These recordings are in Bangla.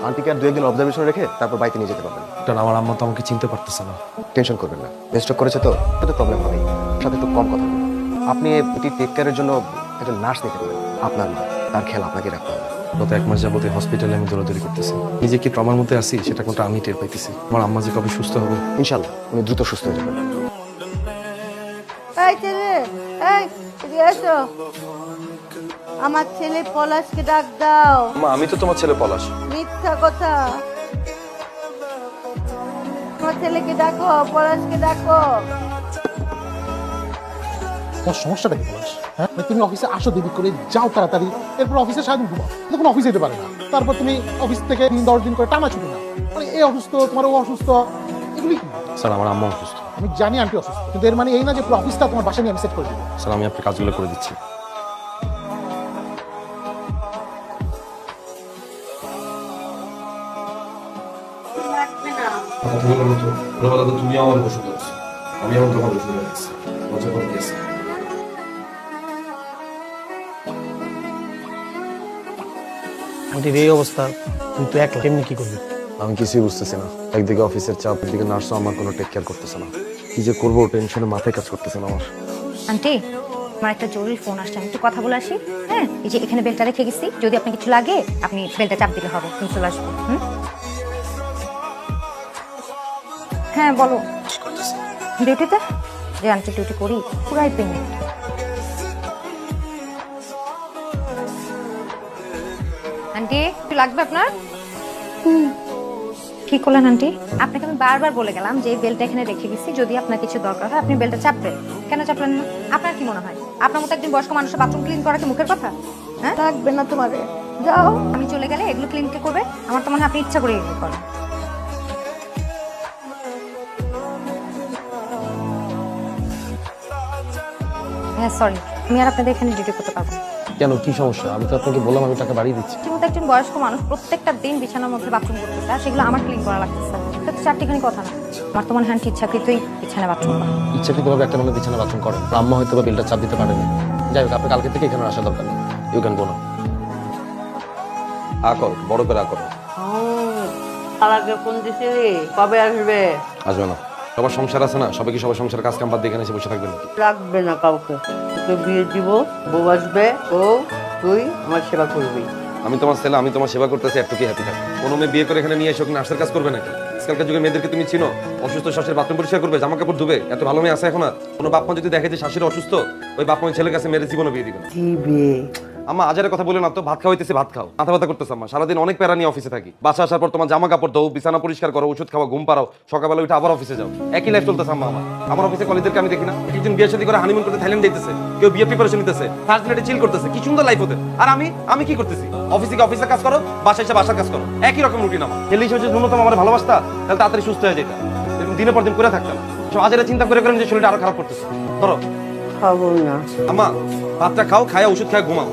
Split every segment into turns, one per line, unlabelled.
আন্টিকে আর 2-1 দিন অবজারভেশন রেখে তারপর বাড়িতে নিয়ে যেতে পারবেন।
কারণ আমার আম্মা তো আমাকে চিনতে পারতেছে না।
টেনশন করবেন না, স্ট্রোক করেছে তো একটু প্রবলেম হবেই। সাথে একটু কম কথা বলুন। আপনি এটি টেক কেয়ারের জন্য একজন নার্স নিতে পারেন। আপনার মা, তার খেয়াল আপনাকে রাখতে হবে।
গত 1 মাস যাবত হসপিটালে আমি দৌড়াদৌড়ি করতেছি। নিজে কি ট্রমার মধ্যে আছি সেটা কোনটা আমি টের পাইতেছি। আমার আম্মা যে কবে সুস্থ হবে।
ইনশাল্লাহ উনি দ্রুত সুস্থ হয়ে যাবেন।
এই ছেলে, এই এদিকে এসো। আমার ছেলে পলাশকে ডাক দাও।
মা আমি তো তোমার ছেলে পলাশ।
মিথ্যা কথা। আমার ছেলেকে ডাকো, পলাশকে ডাকো।
তোমার সমস্যাটা কি বলাস? হ্যাঁ, তুমি অফিসে আসো দেরি করে যাও তাড়াতাড়ি, এরপর অফিসে সারাদিন ঘুমাও, তখন অফিসে যেতে পারে না। তারপর তুমি অফিস থেকে 10 দিন করে টানা ছুটি না, মানে এ অসুস্থ, তোমার ও অসুস্থ, এগুলি কি?
স্যার আমার আম্মা অসুস্থ।
আমি জানি আন্টি অসুস্থ, কিন্তু এর মানে এই না যে পুরো অফিসটা তোমার বাসা নিয়ে আমি সেট করে দিব।
স্যার আমি আপনার কাজগুলো করে দিচ্ছি। তুমি আমার ওষুধ আছো, আমি এখন তোমার ওষুধ আছি। মজা করে দিয়েছি।
আন্টির এই অবস্থা, কিন্তু একলা কেমনি কি করবে?
আমি কিছুই বুঝতেছি না। একদিকে অফিসের চাপ, একদিকে নার্সও আমার কোনো টেক কেয়ার করতেছে না। কি যে করবো টেনশনে মাথায় কাজ করতেছে না আমার।
আন্টি আমার একটা জরুরি ফোন আসছে, আমি একটু কথা বলে আসি। হ্যাঁ, এই যে এখানে বেলটা রেখে গেছি, যদি আপনার কিছু লাগে আপনি বেলটা চাপ দিলে হবে, তুমি চলে আসবো। হ্যাঁ বলো। ডিউটিতে যে আন্টি ডিউটি করি, পুরাই পেমেন্ট। আন্টি কি লাগবে আপনার? কি করলেন আন্টি? আপনাকে আমি বারবার বলে গেলাম যে বেলটা এখানে রেখে গেছি, যদি আপনার কিছু দরকার হয় আপনি বেলটা চাপবেন। কেন চাপলেন না? আপনার কি মনে হয় আপনার মতো একজন বয়স্ক মানুষের বাথরুম ক্লিন করা কি মুখের কথা? হ্যাঁ,
লাগবে না তোমারে, যাও।
আমি চলে গেলে এগুলো ক্লিন কে করবে? আমার তো মনে হয় আপনি ইচ্ছা করে এগুলো করেন। হ্যাঁ সরি, আমি আর আপনাদের এখানে ডিউটি করতে পারবো না।
কেন, কি সমস্যা? আমি তো আপনাকে বললাম আমি টাকা বাড়িয়ে দিচ্ছি।
ঠিক মতো একজন বয়স্ক মানুষ প্রত্যেকটা দিন বিছানার মধ্যে বাথরুম করতেছে, আর সেগুলো আমার ক্লিন করা লাগতেছে। এটা তো চারটিখানি কথা না। আমার তো মনে হয় আন্টি ইচ্ছাকৃতই বিছানা বাথরুম করে।
ইচ্ছাকৃতভাবে একটা মানুষ বিছানা বাথরুম করেন, আম্মা হয়তো বা বিলটা চাপ দিতে পারেনি। যাই হোক, আপনি কালকে থেকে এখানে আসা দরকার নেই। ইউ ক্যান গো না। আকর বড় করে আকর।
তালাকে ফোন দিছিলি, কবে আসবে?
আসবে না। সবার সংসার আছে না, সবাই কি সবার সংসার কাজ কাম বাদ দিয়ে এখানে এসে বসে থাকবেন নাকি?
লাগবে না কাউকে, তোকে বিয়ে দিব, বউ আসবে, ও তুই আমার সেবা করবি।
আমি তোমার ছেলে, আমি তোমার সেবা করতেছি, একটু কি হ্যাপি থাকবে? কোনো মেয়ে বিয়ে করে এখানে নিয়ে এসে নার্সের কাজ করবে নাকি? আজকালকার যুগে মেয়েদেরকে তুমি চিনো? অসুস্থ শাশুড়ির বাথরুম পরিষ্কার করবে, জামা কাপড় ধুবে, এত ভালো মেয়ে আছে এখন আর? কোনো বাপ মা যদি দেখে যে শাশুড়ি অসুস্থ, ওই বাপ মা ছেলের কাছে মেরে জীবনে বিয়ে দিবে না। আম্মা আজারের কথা বলে না তো, ভাত খাওয়াইতেছি, ভাত খাও। মাথা ব্যথা করতেছে আম্মা, সারাদিন অনেক প্যারা নিয়ে অফিসে থাকি। বাসা আসার পর তোমার জামা কাপড় দাও, বিছানা পরিষ্কার করো, ওষুধ খাওয়া, ঘুম পাড়াও, সকালবেলা উঠে আবার অফিসে যাও। একই লাইফ চলতেছে আম্মা আমার। আমার অফিসে কলিগদেরকে আমি দেখি না, একজন বিয়ে শাদী করে হানিমুন করতে থাইল্যান্ড যাইতেছে, কেউ বিয়ে প্রিপারেশন নিতেছে, ফার্স্ট নাইটে চিল করতেছে, কি সুন্দর লাইফ ওদের। আর আমি কি করতেছি? অফিসে গিয়ে অফিসের কাজ করো, বাসায় এসে বাসার কাজ করো, একই রকম রুটিন আমার। ছেলে হিসেবে যদি ন্যূনতম আমার ভালোবাসতা, তাহলে তাড়াতাড়ি সুস্থ হয়ে যেতাম। এরকম দিনের পর দিন করে থাকতাম। সব আজারে চিন্তা করে করেন যে শরীরটা আরো খারাপ করতেছে। ধরো
খাবো না।
আম্মা, ভাতটা খাও, খায়া ওষুধ খায় ঘুমাও।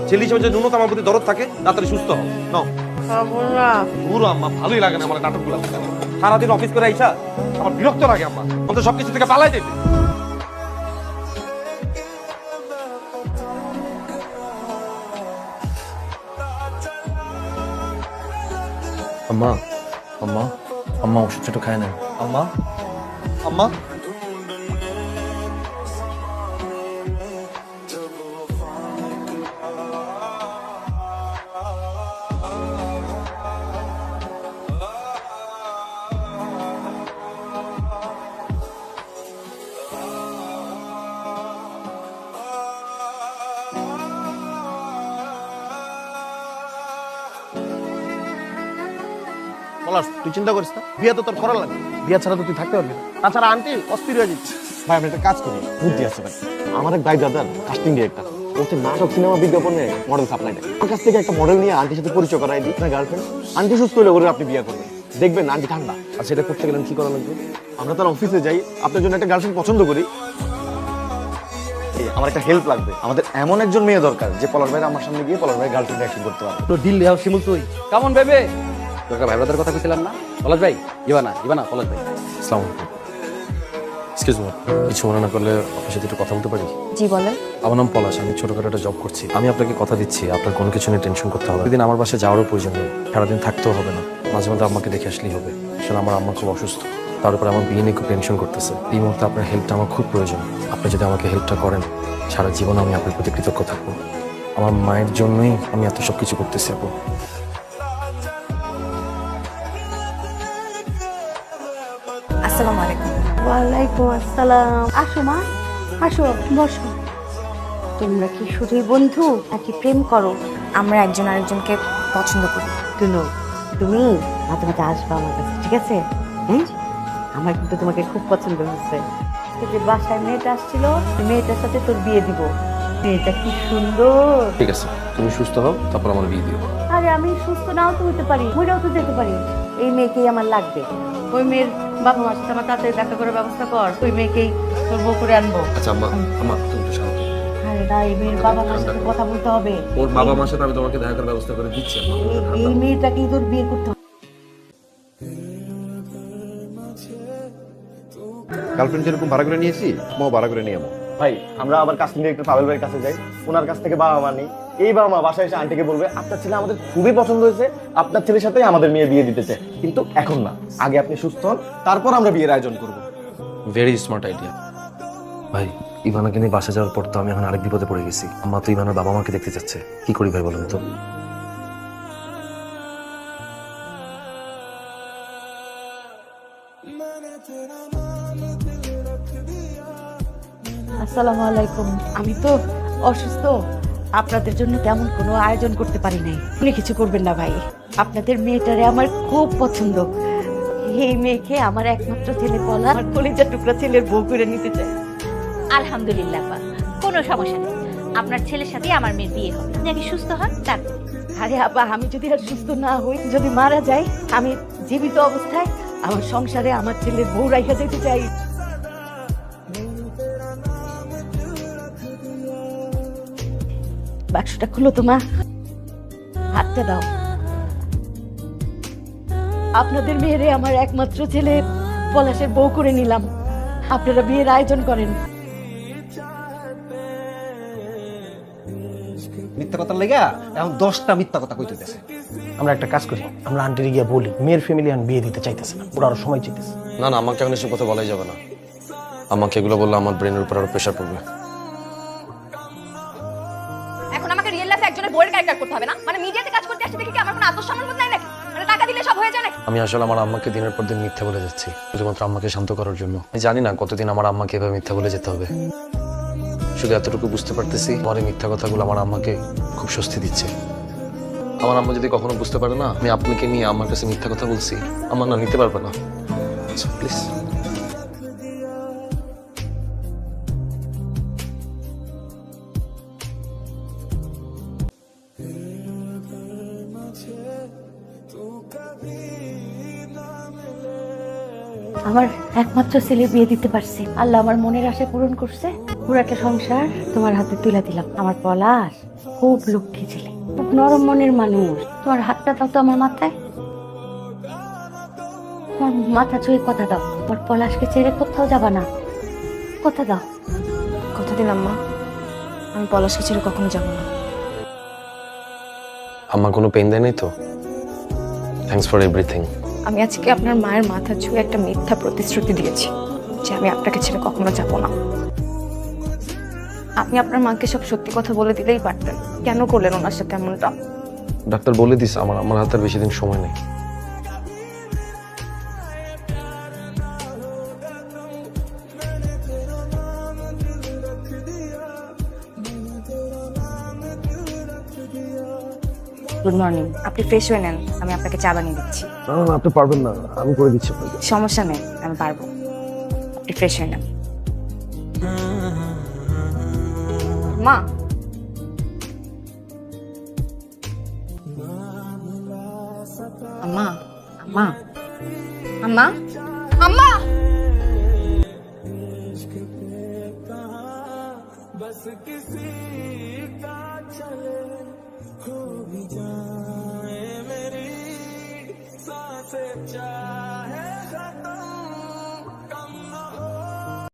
ছেলে হিসেবে যে ন্যূনতম আমার প্রতি দরদ থাকে, তাড়াতাড়ি সুস্থ হও। নাও।
খাবো না।
পুরো আম্মা ভালোই লাগে না আমার নাটকগুলো। সারাদিন অফিস করে আইসা আমার বিরক্ত লাগে আম্মা, অন্তত সবকিছু থেকে পালাই যেতে।
আম্মা, আম্মা, আম্মা ওষুধটা একটু খায় না।
আম্মা, আম্মা,
পলাশ, তুই চিন্তা করিস না, বিয়ে তো তোর করা লাগবে। বিয়ে ছাড়া তো তুই থাকতে পারবি না। তাছাড়া আন্টি অস্থির হয়ে যাচ্ছে।
ভাই আমি একটা কাজ করি, বুদ্ধি আছে ভাই। আমার এক ভাই দাদার কাস্টিং ডিরেক্টর, ও হচ্ছে নাটক সিনেমা বিজ্ঞাপনে মডেল সাপ্লাই দেয়। আমার কাছ থেকে একটা মডেল নিয়ে আন্টির সাথে পরিচয় করাই দিই। না গার্লফ্রেন্ড, আন্টি সুস্থ হলে ওরে আপনি বিয়ে করবেন, দেখবেন আন্টি ঠান্ডা।
আর সেটা করতে গেলে কি করা লাগবে?
আমরা তার অফিসে যাই, আপনার জন্য একটা গার্লফ্রেন্ড পছন্দ করি। আমার একটা হেল্প লাগবে, আমাদের এমন একজন মেয়ে দরকার যে পলাশ ভাই আমার সামনে গিয়ে পলাশ ভাই গার্লফ্রেন্ড অ্যাকশন করতে পারে।
তো ডিল দেওয়া শিমুল তুই
কেমন ভেবে তোর ভাই ব্রাদার কথা কইছিলাম না? পলাশ ভাই, ইবানা পলাশ ভাই।
আসসালামু আলাইকুম।
এক্সকিউজ মি, কিছু মনে না করলে আপনার সাথে একটু কথা বলতে পারি?
জি বলেন।
আমার নাম পলাশ, আমি ছোটখাটো একটা জব করছি। আমি আপনাকে কথা দিচ্ছি, আপনার কোনো কিছু নিয়ে টেনশন করতে হবে না। দিন আমার বাসায় যাওয়ারও প্রয়োজন নেই, সারাদিন থাকতেও হবে না, মাঝে মধ্যে আম্মাকে দেখে আসলেই হবে। আসলে আমার আম্মা খুব অসুস্থ, তার উপরে আমার বিয়ে নিয়ে খুব টেনশন করতেছে। এই মুহূর্তে আপনার হেল্পটা আমার খুব প্রয়োজন। আপনি যদি আমাকে হেল্পটা করেন, সারা জীবন আমি আপনার প্রতি কৃতজ্ঞ থাকবো। আমার মায়ের জন্যই আমি এত সব কিছু করতেছি আপু।
আসসালামু আলাইকুম।
ওয়ালাইকুম আসসালাম। আসো মা, আসো, বসো। তোমরা কি শুধুই বন্ধু নাকি প্রেম করো?
আমরা একজন আরেকজনকে পছন্দ করি।
শুনো, তুমি মাঝে মাঝে আসবে আমার কাছে, ঠিক আছে? হ্যাঁ, আমার কিন্তু তোমাকে খুব পছন্দ হচ্ছে। আজকে যে বাসায় মেয়েটা আসছিল, সেই মেয়েটার সাথে তোর বিয়ে দিব। মেয়েটা কি সুন্দর।
ঠিক আছে, তুমি সুস্থ হও, তারপর আমার বিয়ে দিও।
আরে আমি সুস্থ নাও তো হতে পারি, মরেও তো যেতে পারি। এই মেয়েকেই আমার লাগবে। ওই মেয়ের বাবা মার সাথে আমার তাড়াতাড়ি দেখা করার ব্যবস্থা কর। ওই মেয়েকেই তোর বউ করে আনবো।
আচ্ছা আম্মা, আম্মা তুমি একটু শান্ত হও।
আরে না, এই মেয়ের বাবা মার সাথে কথা বলতে হবে।
ওর বাবা মার সাথে আমি তোমাকে দেখা করার ব্যবস্থা করে দিচ্ছি আম্মা।
এই মেয়েটাকেই তোর বিয়ে করতে হবে।
গার্লফ্রেন্ড যেরকম ভাড়া করে নিয়েছি, মো ভাড়া করে নিয়ে যাবো। ভাই, আমরা আবার কাস্টিং ডিরেক্টর পাবেল ভাইয়ের কাছে যাই। ওনার কাছ থেকে বাবা মা নেই। এই বাবা মা বাসায় এসে আন্টিকে বলবে, আপনার ছেলে আমাদের খুবই পছন্দ হয়েছে, আপনার ছেলের সাথে আমাদের মেয়ে বিয়ে দিতে চায়, কিন্তু এখন না, আগে আপনি সুস্থ হন, তারপর আমরা বিয়ের আয়োজন করবো।
Very smart idea. ভাই, ইভানাকে নিয়ে বাসা যাওয়ার পর তো আমি এখন আরেক বিপদে পড়ে গেছি। আম্মা তো ইভানার বাবা মাকে দেখতে যাচ্ছে, কি করি ভাই বলেন তো?
আসসালামু আলাইকুম। আমি তো অসুস্থ, আপনাদের জন্য তেমন কোনো আয়োজন করতে পারি নাই। আপনি কিছু করবেন না ভাই, আপনাদের মেয়েটারে আমার খুব পছন্দ। এই মেয়েকে আমার একমাত্র ছেলে বলা, আমার কলিজার টুকরা ছেলের বউ করে নিতে চাই।
আলহামদুলিল্লাহ আপা, কোনো সমস্যা নেই। আপনার ছেলের সাথে আমার মেয়ের বিয়ে হবে। আপনি আগে সুস্থ হন, তারপর।
আরে আপা, আমি যদি আর সুস্থ না হই, যদি মারা যাই, আমি জীবিত অবস্থায় আমার সংসারে আমার ছেলের বউ রাইখা যেতে চাই। বাক্সটা খুলো তো মা, হাতটা দাও। আপনাদের মেয়েরে আমার একমাত্র ছেলে পলাশের বউ করে নিলাম। আপনারা বিয়ের আয়োজন করেন।
মিথ্যা কথা লেগা এখন 10টা মিথ্যা কথা কইতেছে। আমরা একটা কাজ করি, আমরা আন্টির গিয়ে বলি মেয়ের ফ্যামিলি এখন বিয়ে দিতে চাইতেছে না, ওরা আরো সময় চাইতেছে।
না না, আমাকে এখন এসব কথা বলাই যাবে না। আমাকে এগুলো বললে আমার ব্রেনের উপর আরো প্রেশার পড়বে।
এখন আমাকে রিয়েল লাইফে একজনের বউয়ের ক্যারেক্টার করতে হবে না? মানে মিডিয়াতে কাজ করতে আসছে দেখি কি আমার কোনো আত্মসম্মান বোধ নাই নাকি? মানে টাকা দিলে সব হয়ে যায় নাকি?
আমি আসলে আমার আম্মাকে দিনের পর দিন মিথ্যা বলে যাচ্ছি, শুধুমাত্র আম্মাকে শান্ত করার জন্য। আমি জানি না কতদিন আমার আম্মাকে এভাবে মিথ্যা বলে যেতে হবে। শুধু এতটুকু বুঝতে পারতেছি, আমার এই মিথ্যা কথাগুলো আমার আম্মাকে খুব স্বস্তি দিচ্ছে। আমার আম্মা যদি কখনো বুঝতে পারে না আমি আপনাকে নিয়ে আমার কাছে মিথ্যা কথা বলছি, আমার না নিতে পারবে না। প্লিজ।
আমার একমাত্র ছেলে বিয়ে দিতে পারছি, আল্লাহ আমার মনের আশা পূরণ করছে। পুরো একটা সংসার তোমার হাতে তুলে দিলাম। আমার পলাশ খুব লক্ষ্মী ছেলে, খুব নরম মনের মানুষ। তোমার হাতটা দাও তো আমার মাথায়, তোমার মাথা ছুঁয়ে কথা দাও। আমার পলাশকে ছেড়ে কোথাও যাবা না, কথা দাও।
কথা দিলাম মা, আমি পলাশকে ছেড়ে কখনো যাব না।
আম্মা কোনো পেইন দেয় নাই তো? Thanks for everything.
আমি আজকে আপনার মায়ের মাথা ছুঁয়ে একটা মিথ্যা প্রতিশ্রুতি দিয়েছি যে আমি আপনাকে ছেড়ে কখনো যাব না। আপনি আপনার মাকে সব সত্যি কথা বলে দিলেই পারতেন, কেন করলেন ওনার সাথে এমনটা?
ডাক্তার বলে দিস আমার হাতে আর বেশি দিন সময় নেই।
Good morning. আপনি ফ্রেশ হয়ে নেন, আমি আপনাকে চা বানিয়ে দিচ্ছি।
না না, আপনি পারবেন না, আমি করে দিচ্ছি আপনাকে।
সমস্যা নেই, আমি পারবো। আপনি ফ্রেশ হয়ে নেন। মা, আম্মা, আম্মা, আম্মা, আম্মা। बस किसी का चले हो भी जाए मेरी सांसें